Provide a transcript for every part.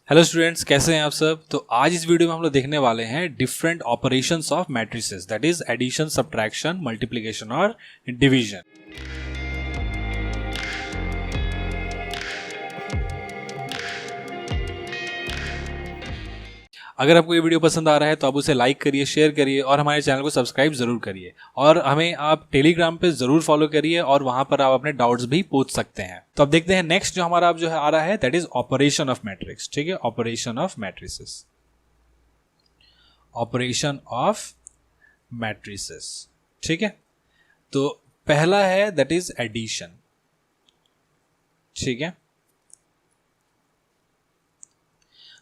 Hello students, कैसे हैं आप सब। तो आज इस वीडियो में हम लोग देखने वाले हैं different operations of matrices, that is addition, subtraction, multiplication और डिवीजन। अगर आपको ये वीडियो पसंद आ रहा है तो आप उसे लाइक करिए, शेयर करिए और हमारे चैनल को सब्सक्राइब जरूर करिए। और हमें आप टेलीग्राम पे जरूर फॉलो करिए और वहां पर आप अपने डाउट्स भी पूछ सकते हैं। तो अब देखते हैं नेक्स्ट जो हमारा अब जो है आ रहा है, that is operation of matrix. ठीक है, operation of matrices, operation of matrices. ठीक है, तो पहला है दैट इज एडिशन। ठीक है,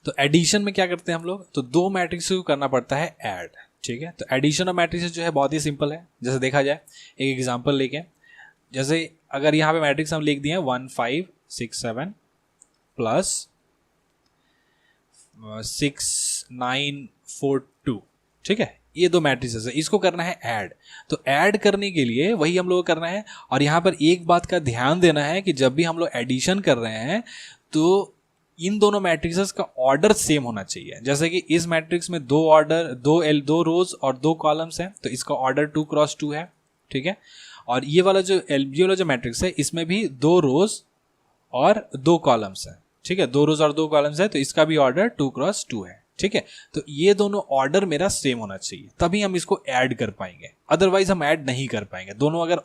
तो एडिशन में क्या करते हैं हम लोग, तो दो मैट्रिक्स को करना पड़ता है ऐड। ठीक है, तो एडिशन ऑफ मैट्रिक्स जो है बहुत ही सिंपल है। जैसे देखा जाए एक एग्जांपल लेके, जैसे अगर यहाँ पे मैट्रिक्स हम लिख दिए 1 5 6 7 प्लस 6 9 4 2। ठीक है, ये दो मैट्रिसेस है, इसको करना है ऐड। तो ऐड करने के लिए वही हम लोग को करना है। और यहाँ पर एक बात का ध्यान देना है कि जब भी हम लोग एडिशन कर रहे हैं तो इन दोनों मैट्रिसेस का ऑर्डर सेम होना चाहिए। जैसे कि इस मैट्रिक्स में दो रोज और दो कॉलम्स हैं, तो इसका ऑर्डर 2 क्रॉस 2 है। ठीक है, और ये वाला जो मैट्रिक्स है इसमें भी 2 रोज और 2 कॉलम्स है। ठीक है, 2 रोज और 2 कॉलम्स है, तो इसका भी ऑर्डर 2 क्रॉस 2 है। ठीक है, तो ये दोनों ऑर्डर मेरा सेम होना चाहिए, तभी हम इसको ऐड कर पाएंगे, अदरवाइज हम ऐड नहीं कर पाएंगे। दोनों अगर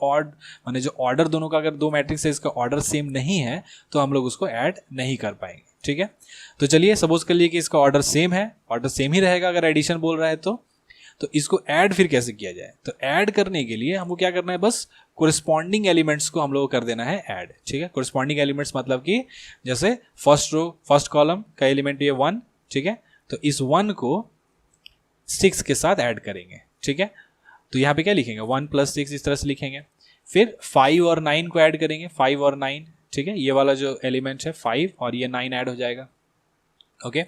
माने जो ऑर्डर दोनों का अगर दो मैट्रिक्स है इसका ऑर्डर सेम नहीं है तो हम लोग उसको ऐड नहीं कर पाएंगे। ठीक है, तो चलिए सपोज कर लिए कि इसका ऑर्डर सेम है, ऑर्डर सेम ही रहेगा अगर एडिशन बोल रहा है तो इसको ऐड फिर कैसे किया जाए। तो ऐड करने के लिए हमको क्या करना है, बस कोरिस्पॉन्डिंग एलिमेंट्स को हम लोग कर देना है ऐड। ठीक है, कोरिस्पॉन्डिंग एलिमेंट्स मतलब कि जैसे फर्स्ट रो फर्स्ट कॉलम का एलिमेंट ये 1। ठीक है, तो इस 1 को 6 के साथ ऐड करेंगे। ठीक है, तो यहाँ पे क्या लिखेंगे 1 + 6 इस तरह से लिखेंगे। फिर 5 और 9 को ऐड करेंगे, 5 और 9। ठीक है, ये वाला जो एलिमेंट है 5 और ये 9 ऐड हो जाएगा। ओके,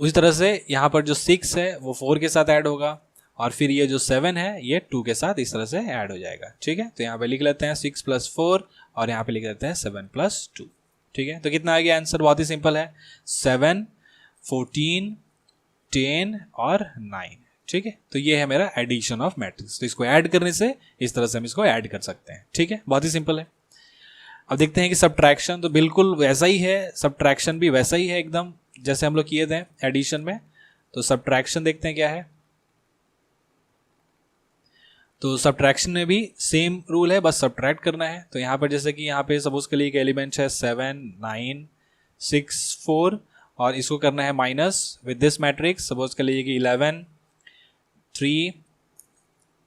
उसी तरह से यहाँ पर जो 6 है वो 4 के साथ ऐड होगा और फिर ये जो 7 है ये 2 के साथ इस तरह से ऐड हो जाएगा। ठीक है, तो यहाँ पे लिख लेते हैं 6 + 4 और यहाँ पे लिख लेते हैं 7 + 2। ठीक है, तो कितना आ गया आंसर, बहुत ही सिंपल है, 7 14 10 और 9। ठीक है, तो ये है मेरा एडिशन ऑफ मैट्रिक्स। तो इसको ऐड करने से इस तरह से हम इसको ऐड कर सकते हैं। ठीक है, बहुत ही सिंपल है। अब देखते हैं कि सब्ट्रैक्शन, तो बिल्कुल वैसा ही है, सब्ट्रैक्शन भी वैसा ही है एकदम जैसे हम लोग किए थे एडिशन में। तो सब्ट्रैक्शन देखते हैं क्या है। तो सब्ट्रैक्शन में भी सेम रूल है, बस सब्ट्रैक्ट करना है। तो यहाँ पर जैसे कि यहाँ पे सपोज के लिए एक एलिमेंट है 7 9 6 4 और इसको करना है minus with this matrix. Suppose कर लीजिए कि 11 3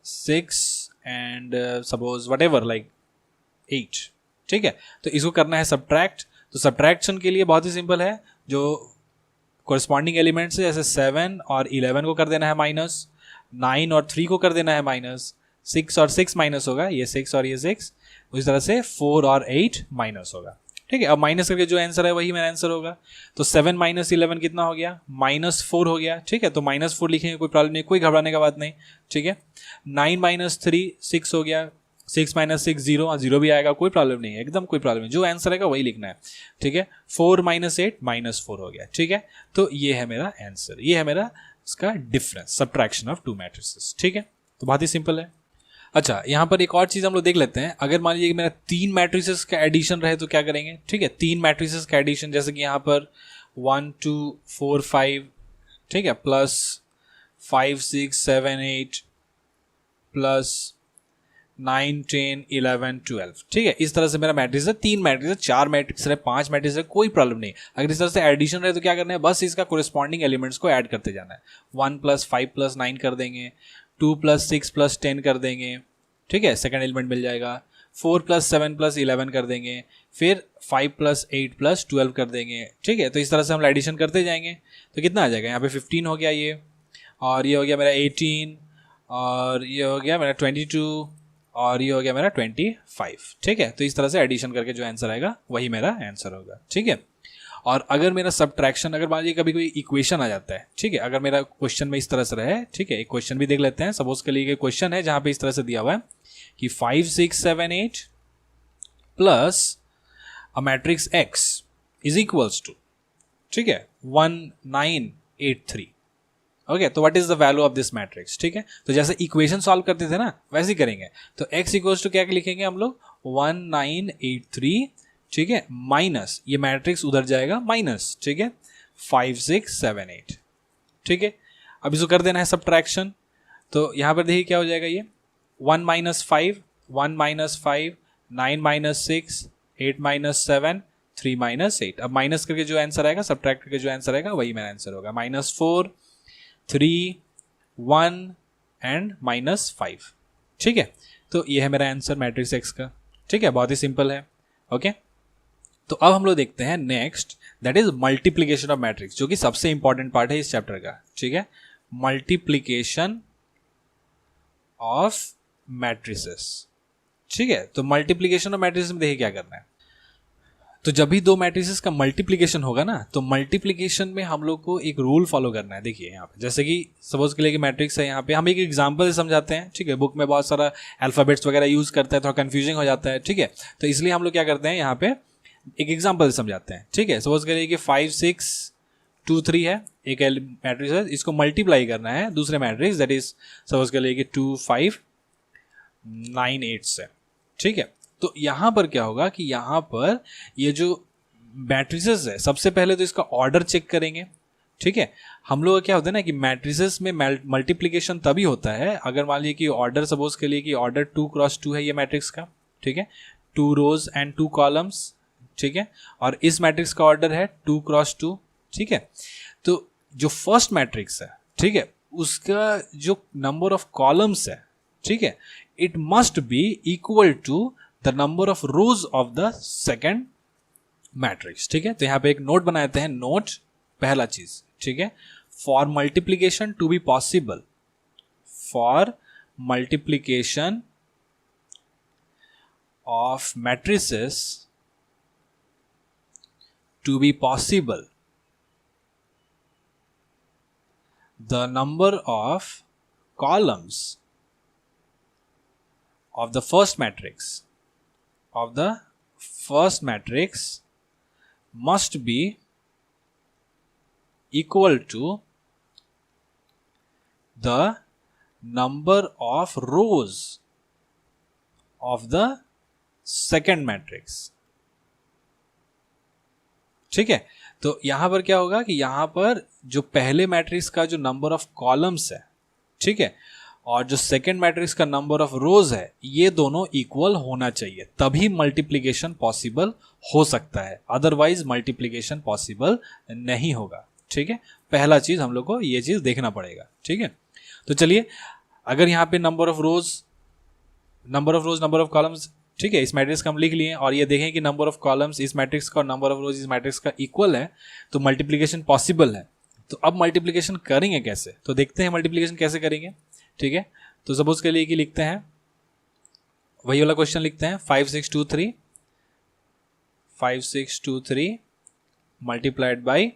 6 and suppose what ever like 8। ठीक है, तो इसको करना है सब्ट्रैक्ट। तो सब्ट्रैक्शन के लिए बहुत ही सिंपल है, जो कोरिस्पॉन्डिंग एलिमेंट्स है जैसे 7 और 11 को कर देना है माइनस, 9 और 3 को कर देना है माइनस, 6 और 6 माइनस होगा, ये 6 और ये 6। उसी तरह से 4 और 8 माइनस होगा। ठीक है, अब माइनस करके जो आंसर है वही मेरा आंसर होगा। तो 7 - 11 कितना हो गया, -4 हो गया। ठीक है, तो -4 लिखेंगे, कोई प्रॉब्लम नहीं, कोई घबराने का बात नहीं। ठीक है, 9 - 3 6 हो गया, 6 - 6 0, 0 भी आएगा, कोई प्रॉब्लम नहीं है, एकदम कोई प्रॉब्लम नहीं, जो आंसर आएगा वही लिखना है। ठीक है, 4 - 8 -4 हो गया। ठीक है, तो ये है मेरा आंसर, ये है मेरा इसका difference, subtraction of to matrices. ठीक है, तो बहुत ही सिंपल है। अच्छा, यहाँ पर एक और चीज़ हम लोग देख लेते हैं। अगर मान लीजिए कि मेरा 3 मैट्रिसेस का एडिशन रहे तो क्या करेंगे। ठीक है, 3 मैट्रिसेस का एडिशन, जैसे कि यहाँ पर 1 2 4 5, ठीक है, प्लस 5 6 7 8 प्लस 9 10 11 12। ठीक है, इस तरह से मेरा मैट्रिक्स है, 3 मैट्रिक्स है, 4 मैट्रिक्स है, 5 मैट्रिक्स है, कोई प्रॉब्लम नहीं। अगर इस तरह से एडिशन रहे तो क्या करना है, बस इसका कोरिस्पॉन्डिंग एलिमेंट्स को ऐड करते जाना है। 1 + 5 + 9 कर देंगे, 2 + 6 + 10 कर देंगे। ठीक है, सेकंड एलिमेंट मिल जाएगा। 4 + 7 + 11 कर देंगे, फिर 5 + 8 + 12 कर देंगे। ठीक है, तो इस तरह से हम एडिशन करते जाएंगे। तो कितना आ जाएगा, यहाँ पे 15 हो गया ये, और ये हो गया मेरा 18, और ये हो गया मेरा 22, और ये हो गया मेरा 25। ठीक है, तो इस तरह से एडिशन करके जो आंसर आएगा वही मेरा आंसर होगा। ठीक है, और अगर मेरा सब्ट्रैक्शन, अगर मान लीजिए कभी कोई इक्वेशन आ जाता है, ठीक है, अगर मेरा क्वेश्चन में इस तरह से रहे, ठीक है, एक क्वेश्चन भी देख लेते हैं। सपोज के लिए क्वेश्चन है जहां पे इस तरह से दिया हुआ है कि 5 6 7 8 plus a matrix X is equals to ठीक है, 1983। ओके, तो what is the value of this matrix. ठीक है, तो जैसे इक्वेशन सॉल्व करते थे ना वैसे ही करेंगे। तो x इक्वल्स टू क्या लिखेंगे हम लोग, 1983, ठीक है, माइनस ये मैट्रिक्स उधर जाएगा माइनस, ठीक है, 5678। ठीक है, अब इसको कर देना है सब्ट्रैक्शन। तो यहाँ पर देखिए क्या हो जाएगा, ये 1 minus 5, 1 minus 5, 9 minus 6, 8 minus 7, 3 minus 8। अब माइनस करके जो आंसर आएगा, सब्ट्रैक्ट करके जो आंसर आएगा वही मेरा आंसर होगा, -4, 3, 1 एंड -5। ठीक है, तो ये है मेरा आंसर मैट्रिक्स एक्स का। ठीक है, बहुत ही सिंपल है। ओके, तो अब हम लोग देखते हैं next, that is multiplication of matrix, जो कि सबसे इंपॉर्टेंट पार्ट है इस चैप्टर का। ठीक है, मल्टीप्लीकेशन ऑफ मैट्रिसेस। ठीक है, तो मल्टीप्लीकेशन ऑफ मैट्रिसेस में देखिए क्या करना है। तो जब भी दो मैट्रिसेस का मल्टीप्लीकेशन होगा ना, तो मल्टीप्लीकेशन में हम लोग को एक रूल फॉलो करना है। देखिए यहाँ पे जैसे कि सपोज के लिए कि मैट्रिक्स है, यहाँ पे हम एक एग्जांपल से समझाते हैं। ठीक है, बुक में बहुत सारा अल्फाबेट्स वगैरह यूज करते हैं, थोड़ा कंफ्यूजिंग हो जाता है। ठीक है, तो इसलिए हम लोग क्या करते हैं, यहाँ पे एक एग्जाम्पल से समझाते हैं। ठीक है, सपोज करिए कि 5 6 2 3 है, एक मैट्रिक्स है, इसको मल्टीप्लाई करना है दूसरे मैट्रिक्स, दैट इज सपोज करिए कि 2 5 9 8 से। ठीक है, तो यहां पर क्या होगा कि यहां पर ये जो मैट्रिसेस है, सबसे पहले तो इसका ऑर्डर चेक करेंगे। ठीक है, हम लोग क्या होता है ना कि मैट्रिसेस में मल्टीप्लीकेशन तभी होता है अगर मान लीजिए कि ऑर्डर, सपोज के लिए कि ऑर्डर 2 क्रॉस 2 है ये मैट्रिक्स का। ठीक है, 2 रोज एंड 2 कॉलम्स। ठीक है, और इस मैट्रिक्स का ऑर्डर है 2 क्रॉस 2। ठीक है, तो जो फर्स्ट मैट्रिक्स है, ठीक है, उसका जो नंबर ऑफ कॉलम्स है, ठीक है, it must be equal to the number of rows of the second matrix. ठीक है, तो यहां पे एक नोट बनाते हैं। नोट, पहला चीज, ठीक है, for multiplication to be possible, for multiplication of matrices to be possible, the number of columns of the first matrix must be equal to the number of rows of the second matrix। ठीक है, तो यहां पर क्या होगा कि यहां पर जो पहले मैट्रिक्स का जो नंबर ऑफ कॉलम्स है, ठीक है, और जो सेकंड मैट्रिक्स का नंबर ऑफ रोज है, ये दोनों इक्वल होना चाहिए, तभी मल्टीप्लीकेशन पॉसिबल हो सकता है, अदरवाइज मल्टीप्लीकेशन पॉसिबल नहीं होगा। ठीक है, पहला चीज हम लोग को ये चीज देखना पड़ेगा। ठीक है, तो चलिए, अगर यहाँ पे number of rose, number of columns, ठीक है, इस मैट्रिक्स का हम लिख लिए और ये देखें कि नंबर ऑफ कॉलम्स इस मैट्रिक्स का और नंबर ऑफ रोज इस मैट्रिक्स का इक्वल है, तो मल्टीप्लिकेशन पॉसिबल है। तो अब मल्टीप्लिकेशन करेंगे कैसे, तो देखते हैं मल्टीप्लिकेशन कैसे करेंगे। ठीक है, तो सपोज के लिए कि लिखते हैं, वही वाला क्वेश्चन लिखते हैं, 5 6 2 3 मल्टीप्लाइड बाई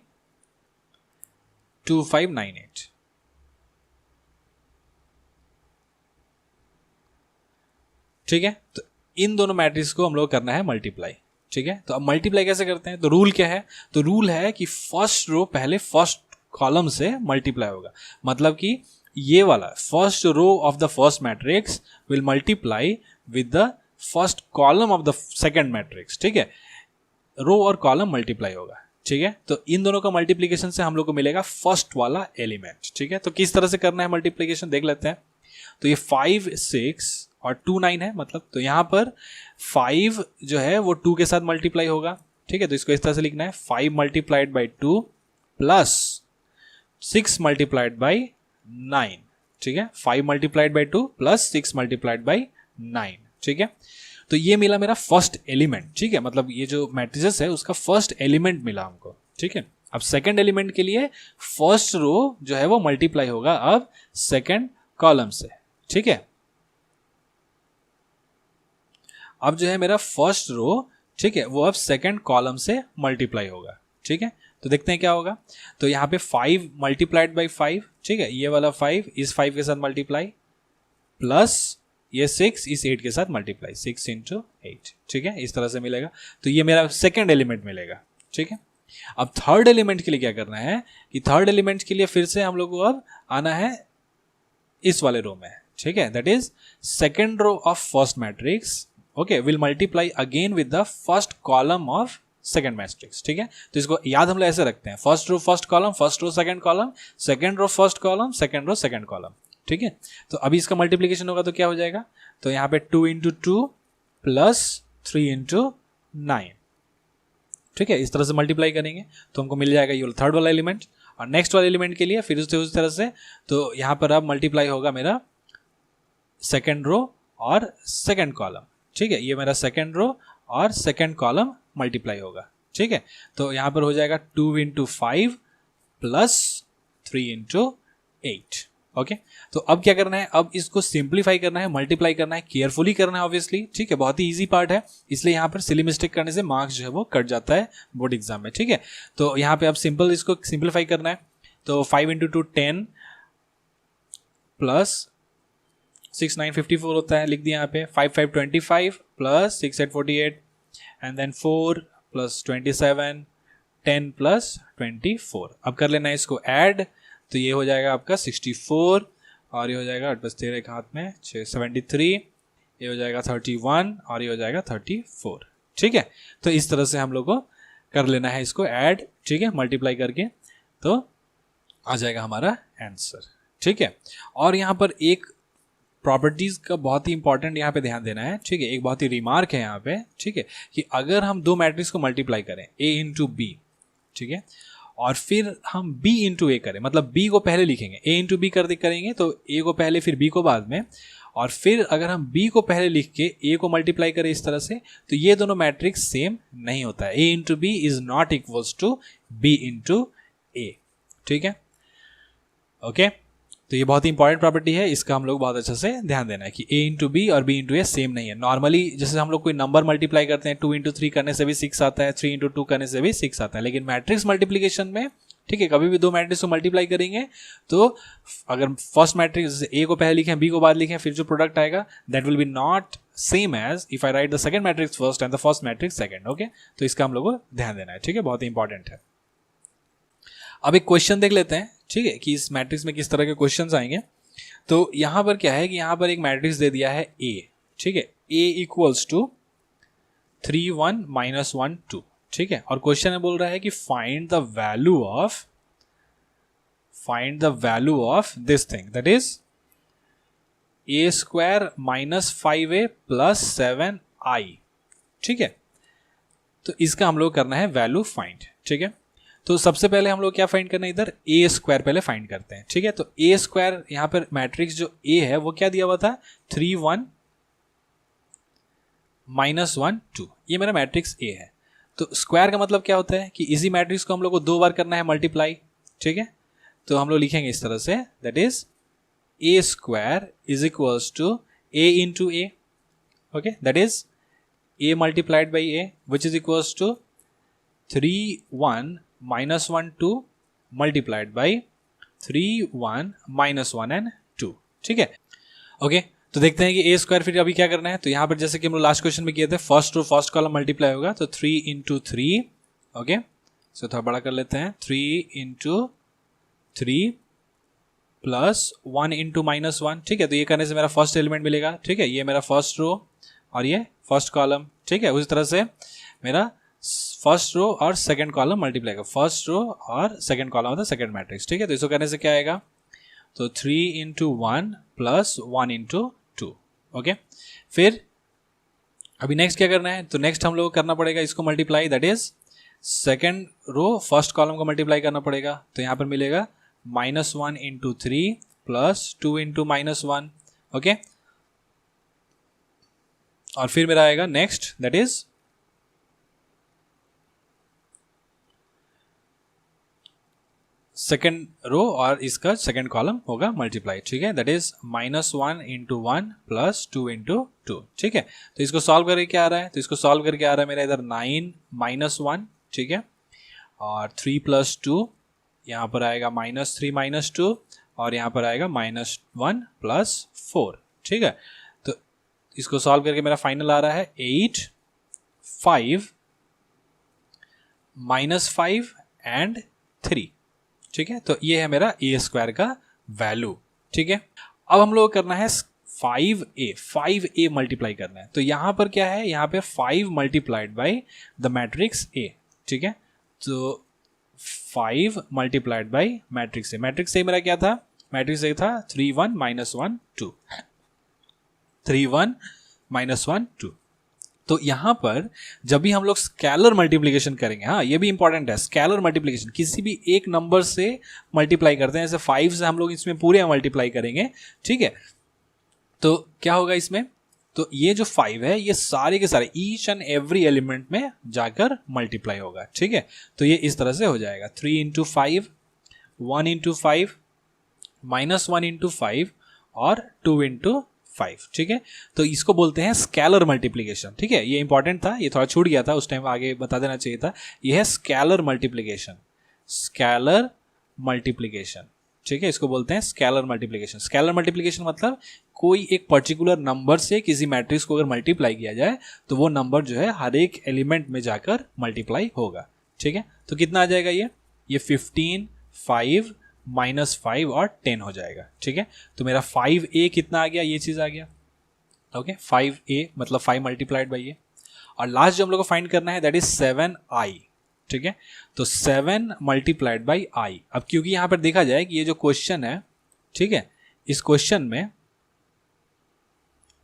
2 5 9 8। ठीक है, तो इन दोनों मैट्रिक्स को हम लोग करना है मल्टीप्लाई। ठीक है, तो अब मल्टीप्लाई कैसे करते हैं, तो रूल क्या है, तो रूल है कि फर्स्ट रो पहले फर्स्ट कॉलम से मल्टीप्लाई होगा, मतलब कि ये वाला first row of the first matrix will multiply with the first column of the second matrix. ठीक है, रो और कॉलम मल्टीप्लाई होगा। ठीक है, तो इन दोनों का मल्टीप्लीकेशन से हम लोग को मिलेगा फर्स्ट वाला एलिमेंट। ठीक है, तो किस तरह से करना है मल्टीप्लीकेशन देख लेते हैं। तो ये 5 6 और 2 9 है, मतलब तो यहां पर 5 जो है वो 2 के साथ मल्टीप्लाई होगा। ठीक है, तो इसको इस तरह से लिखना है, 5 multiplied by 2 plus 6 multiplied by 9। ठीक है, 5 multiplied by 2 plus 6 multiplied by 9। ठीक है, तो ये मिला मेरा फर्स्ट एलिमेंट। ठीक है, मतलब ये जो मैट्रिसेस है उसका फर्स्ट एलिमेंट मिला हमको। ठीक है, अब सेकंड एलिमेंट के लिए फर्स्ट रो जो है वो मल्टीप्लाई होगा अब सेकंड कॉलम से। ठीक है, अब जो है मेरा फर्स्ट रो, ठीक है, वो अब सेकंड कॉलम से मल्टीप्लाई होगा। ठीक है, तो देखते हैं क्या होगा। तो यहाँ पे 5 मल्टीप्लाइड बाई 5, ठीक है, ये वाला 5 इस 5 के साथ मल्टीप्लाई, प्लस ये 6 इस 8 के साथ मल्टीप्लाई, 6 इंटू 8। ठीक है, इस तरह से मिलेगा, तो ये मेरा सेकंड एलिमेंट मिलेगा। ठीक है, अब थर्ड एलिमेंट के लिए क्या करना है कि थर्ड एलिमेंट के लिए फिर से हम लोग को अब आना है इस वाले रो में, ठीक है, that is second row of first matrix, okay, will multiply again with the first column of second matrix, ठीक है। तो इसको याद हम लोग ऐसे रखते हैं, first row first column, first row second column, second row first column, second row second column, ठीक है। तो अभी इसका मल्टीप्लीकेशन होगा तो क्या हो जाएगा, तो यहाँ पे 2 इंटू 2 प्लस 3 इंटू 9, ठीक है, इस तरह से मल्टीप्लाई करेंगे तो हमको मिल जाएगा ये थर्ड वाला एलिमेंट। और नेक्स्ट वाले एलिमेंट के लिए फिर उस तरह से, तो यहाँ पर अब मल्टीप्लाई होगा मेरा सेकेंड रो और सेकेंड कॉलम, ठीक है, ये मेरा सेकेंड रो और सेकेंड कॉलम मल्टीप्लाई होगा, ठीक है। तो यहाँ पर हो जाएगा 2 इंटू 5 प्लस 3 इंटू 8, ओके। तो अब क्या करना है, अब इसको सिंप्लीफाई करना है, मल्टीप्लाई करना है, केयरफुली करना है ऑब्वियसली, ठीक है, बहुत ही इजी पार्ट है, इसलिए यहाँ पर सिली मिस्टेक करने से मार्क्स जो है वो कट जाता है बोर्ड एग्जाम में, ठीक है। तो यहाँ पे अब सिंपल इसको सिंप्लीफाई करना है, तो 5 इंटू 2 10 प्लस 6 9 54 होता है, लिख दिया यहाँ पे, 5 5 25 plus 6 8 48 and then 4 plus 27 10 plus 24। अब कर लेना है इसको ऐड, तो ये हो जाएगा आपका 64 और ये हो जाएगा 8 + 13 एक हाथ में 6 73, ये हो जाएगा 31 और ये हो जाएगा 34, ठीक है। तो इस तरह से हम लोग को कर लेना है इसको ऐड, ठीक है, मल्टीप्लाई करके तो आ जाएगा हमारा आंसर, ठीक है। और यहाँ पर एक प्रॉपर्टीज का बहुत ही इंपॉर्टेंट यहाँ पे ध्यान देना है, ठीक है, एक बहुत ही रिमार्क है यहाँ पे, ठीक है, कि अगर हम दो मैट्रिक्स को मल्टीप्लाई करें a इंटू बी, ठीक है, और फिर हम b इंटू ए करें, मतलब b को पहले लिखेंगे, a इंटू बी करेंगे तो a को पहले फिर b को बाद में, और फिर अगर हम b को पहले लिख के a को मल्टीप्लाई करें इस तरह से, तो ये दोनों मैट्रिक्स सेम नहीं होता है, a into B is not equals to b into A, ठीक है, ओके। तो ये बहुत ही इंपॉर्टेंट प्रॉपर्टी है, इसका हम लोग बहुत अच्छे से ध्यान देना है कि a इंटू बी और b इंटू ए सेम नहीं है। नॉर्मली जैसे हम लोग कोई नंबर मल्टीप्लाई करते हैं, 2 इंटू 3 करने से भी 6 आता है, 3 इंटू 2 करने से भी 6 आता है, लेकिन मैट्रिक्स मल्टीप्लीकेशन में, ठीक है, कभी भी दो मैट्रिक्स को मल्टीप्लाई करेंगे तो अगर फर्स्ट मैट्रिक्स a को पहले लिखें b को बाद लिखें, फिर जो प्रोडक्ट आएगा that will be not same as if I write the second matrix first and the first matrix second, okay. तो इसका हम लोग को ध्यान देना है, ठीक है, बहुत ही इंपॉर्टेंट है। अब एक क्वेश्चन देख लेते हैं, ठीक है, कि इस मैट्रिक्स में किस तरह के क्वेश्चन आएंगे। तो यहां पर क्या है कि यहां पर एक मैट्रिक्स दे दिया है a, ठीक है, a इक्वल्स टू 3 1 - 1 2, ठीक है, और क्वेश्चन में बोल रहा है कि find the value of this thing, that is a square -5a plus 7i, ठीक है। तो इसका हम लोग करना है वैल्यू फाइंड, ठीक है। तो सबसे पहले हम लोग क्या फाइंड करना है, इधर a स्क्वायर पहले फाइंड करते हैं, ठीक है। तो a स्क्वायर यहाँ पर मैट्रिक्स जो a है वो क्या दिया हुआ था, 3 1 -1 2, ये मेरा मैट्रिक्स a है। तो स्क्वायर का मतलब क्या होता है कि इसी मैट्रिक्स को हम लोग को 2 बार करना है मल्टीप्लाई, ठीक है। तो हम लोग लिखेंगे इस तरह से, that is a square is equals to a into a, okay, that is a multiplied by a which is equals to 3 1 -1 2 multiplied by 3 1 -1 and 2, ठीक है, ओके। तो देखते हैं कि a स्क्वायर फिर अभी क्या करना है। तो यहाँ पर जैसे कि हम लोग लास्ट क्वेश्चन में किए थे, first row first column multiply होगा, तो 3 इंटू 3, ओके, सो थोड़ा बड़ा कर लेते हैं, 3 इंटू 3 प्लस 1 इंटू -1, ठीक है। तो ये करने से मेरा फर्स्ट एलिमेंट मिलेगा, ठीक है, ये मेरा फर्स्ट रो और ये फर्स्ट कॉलम, ठीक है। उसी तरह से मेरा फर्स्ट रो और सेकंड कॉलम मल्टीप्लाई का, फर्स्ट रो और सेकंड कॉलम होता है सेकंड मैट्रिक्स, ठीक है। तो इसको करने से क्या आएगा, तो 3 इंटू 1 प्लस 1 इंटू 2, ओके। फिर अभी नेक्स्ट क्या करना है, तो नेक्स्ट हम लोग को करना पड़ेगा इसको multiply, that is second row first column को मल्टीप्लाई करना पड़ेगा। तो यहाँ पर मिलेगा -1 इंटू 3 प्लस 2 इंटू -1, ओके। और फिर मेरा आएगा next, that is second row और इसका सेकेंड कॉलम होगा मल्टीप्लाई, ठीक है, that is -1 into 1 plus 2 into 2, ठीक है। तो इसको सॉल्व करके क्या आ रहा है, तो इसको सॉल्व करके आ रहा है मेरा इधर 9 -1, ठीक है, और 3 प्लस 2, यहाँ पर आएगा -3 -2 और यहाँ पर आएगा -1 प्लस 4, ठीक है। तो इसको सॉल्व करके मेरा फाइनल आ रहा है 8 5 -5 एंड 3, ठीक है। तो ये है मेरा ए स्क्वायर का वैल्यू, ठीक है। अब हम लोग करना है 5a मल्टीप्लाई करना है। तो यहां पर क्या है, यहां पे 5 multiplied by the matrix A, ठीक है। तो 5 multiplied by matrix A, matrix A मेरा क्या था, मैट्रिक्स ए था 3 1 -1 2, 3 1 -1 2। तो यहां पर जब भी हम लोग स्केलर मल्टीप्लिकेशन करेंगे, हाँ ये भी इंपॉर्टेंट है, स्केलर मल्टीप्लिकेशन किसी भी एक नंबर से मल्टीप्लाई करते हैं, जैसे 5 से हम लोग इसमें पूरे मल्टीप्लाई करेंगे, ठीक है। तो क्या होगा इसमें, तो ये जो 5 है ये सारे के सारे ईच एंड एवरी एलिमेंट में जाकर मल्टीप्लाई होगा, ठीक है। तो ये इस तरह से हो जाएगा 3 × 5, 1 × 5, -1 × 5 और 2 × 5, ठीक है। तो इसको बोलते हैं स्केलर मल्टीप्लिकेशन, ठीक है। ये इंपॉर्टेंट था, ये थोड़ा छूट गया था उस टाइम, आगे बता देना चाहिए था। ये है स्केलर मल्टीप्लिकेशन, स्केलर मल्टीप्लिकेशन, ठीक है। इसको बोलते हैं स्केलर मल्टीप्लिकेशन। स्केलर मल्टीप्लिकेशन मतलब कोई एक पर्टिकुलर नंबर से किसी मैट्रिक्स को अगर मल्टीप्लाई किया जाए तो वो नंबर जो है हर एक एलिमेंट में जाकर मल्टीप्लाई होगा, ठीक है। तो कितना आ जाएगा ये 15, 5 -5 और 10 हो जाएगा, ठीक है। तो मेरा 5a कितना आ गया, ये चीज आ गया, ओके। 5a मतलब 5 मल्टीप्लाइड बाई ये, और लास्ट जो हम लोग को फाइंड करना है दैट इज 7i, ठीक है। तो 7 मल्टीप्लाइड बाई i। अब क्योंकि यहां पर देखा जाए कि ये जो क्वेश्चन है, ठीक है, इस क्वेश्चन में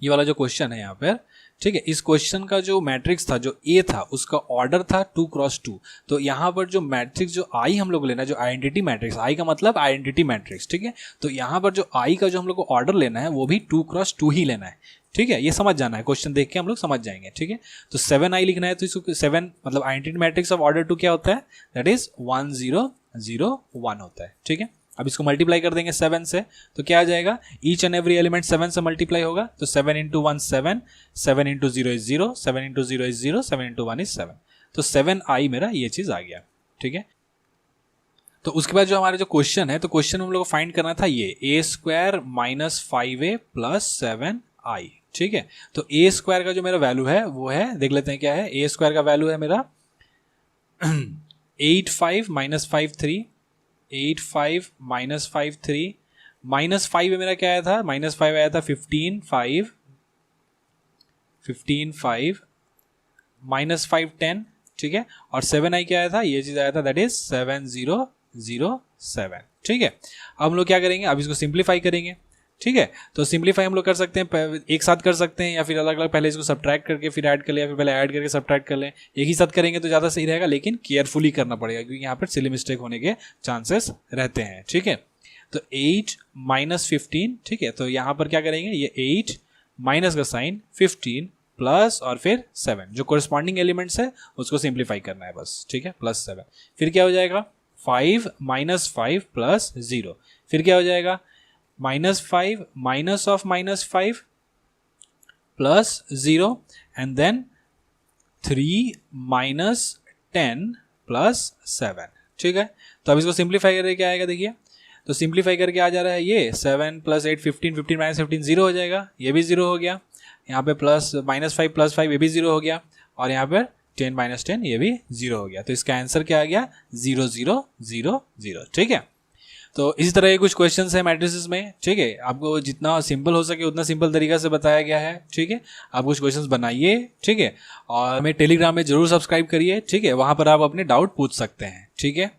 ये वाला जो क्वेश्चन है यहाँ पर, ठीक है, इस क्वेश्चन का जो मैट्रिक्स था, जो ए था, उसका ऑर्डर था 2 × 2। तो यहाँ पर जो मैट्रिक्स जो आई हम लोग लेना है, जो आइडेंटिटी मैट्रिक्स, आई का मतलब आइडेंटिटी मैट्रिक्स, ठीक है। तो यहाँ पर जो आई का जो हम लोग को ऑर्डर लेना है वो भी 2 × 2 ही लेना है, ठीक है। ये समझ जाना है, क्वेश्चन देख के हम लोग समझ जाएंगे, ठीक है। तो 7i लिखना है, तो इसको 7 मतलब आइडेंटिटी मैट्रिक्स ऑफ ऑर्डर 2 क्या होता है, दैट इज 1 0 0 1 होता है, ठीक है। अब इसको मल्टीप्लाई कर देंगे 7 से, तो क्या आ जाएगा, ईच एंड एवरी एलिमेंट 7 से मल्टीप्लाई होगा। तो 7 × 1 7, 7 × 0 इज 0, 7 × 0 इज 0, 7 × 1 इज 7। तो 7i मेरा ये चीज आ गया, ठीक है। तो उसके बाद जो हमारा जो क्वेश्चन है, तो क्वेश्चन हम लोग को फाइंड करना था ये a² - 5a + 7i, ठीक है। तो a² का जो मेरा वैल्यू है वो है, देख लेते हैं क्या है। a² का वैल्यू है मेरा 8 5 -5 3, 8 5 -5 3, -5 में मेरा क्या आया था, -5 आया था 15 5, 15 5, -5 10, ठीक है। और 7i क्या आया था, ये चीज आया था, दैट इज 7 0 0 7, ठीक है। अब हम लोग क्या करेंगे, अब इसको सिंप्लीफाई करेंगे, ठीक है। तो सिंप्लीफाई हम लोग कर सकते हैं, एक साथ कर सकते हैं या फिर अलग अलग, पहले इसको सब्ट्रैक्ट करके फिर ऐड कर ले, या फिर पहले ऐड करके सब्ट्रैक्ट कर लें। एक ही साथ करेंगे तो ज़्यादा सही रहेगा, लेकिन केयरफुली करना पड़ेगा क्योंकि यहाँ पर सिली मिस्टेक होने के चांसेस रहते हैं, ठीक है। तो 8 - 15, ठीक है। तो यहाँ पर क्या करेंगे, ये 8 माइनस का साइन 15 प्लस और फिर 7, जो कोरिस्पॉन्डिंग एलिमेंट्स है उसको सिंप्लीफाई करना है बस, ठीक है, +7। फिर क्या हो जाएगा, 5 - 5 + 0, फिर क्या हो जाएगा, -5 -5 plus 0 and then 3 - 10 plus 7, ठीक है। तो अब इसको सिंप्लीफाई करके क्या आएगा, देखिए, तो सिंप्लीफाई करके आ जा रहा है ये 7 + 8 15, 15 - 15 0 हो जाएगा, ये भी 0 हो गया। यहाँ पे -5 + 5 ये भी 0 हो गया, और यहाँ पर 10 - 10 ये भी 0 हो गया। तो इसका आंसर क्या आ गया, 0 0 0 0, ठीक है। तो इसी तरह के कुछ क्वेश्चंस हैं मैट्रिसेस में, ठीक है। आपको जितना सिंपल हो सके उतना सिंपल तरीका से बताया गया है, ठीक है। आप कुछ क्वेश्चंस बनाइए, ठीक है, और हमें टेलीग्राम में जरूर सब्सक्राइब करिए, ठीक है। वहां पर आप अपने डाउट पूछ सकते हैं, ठीक है।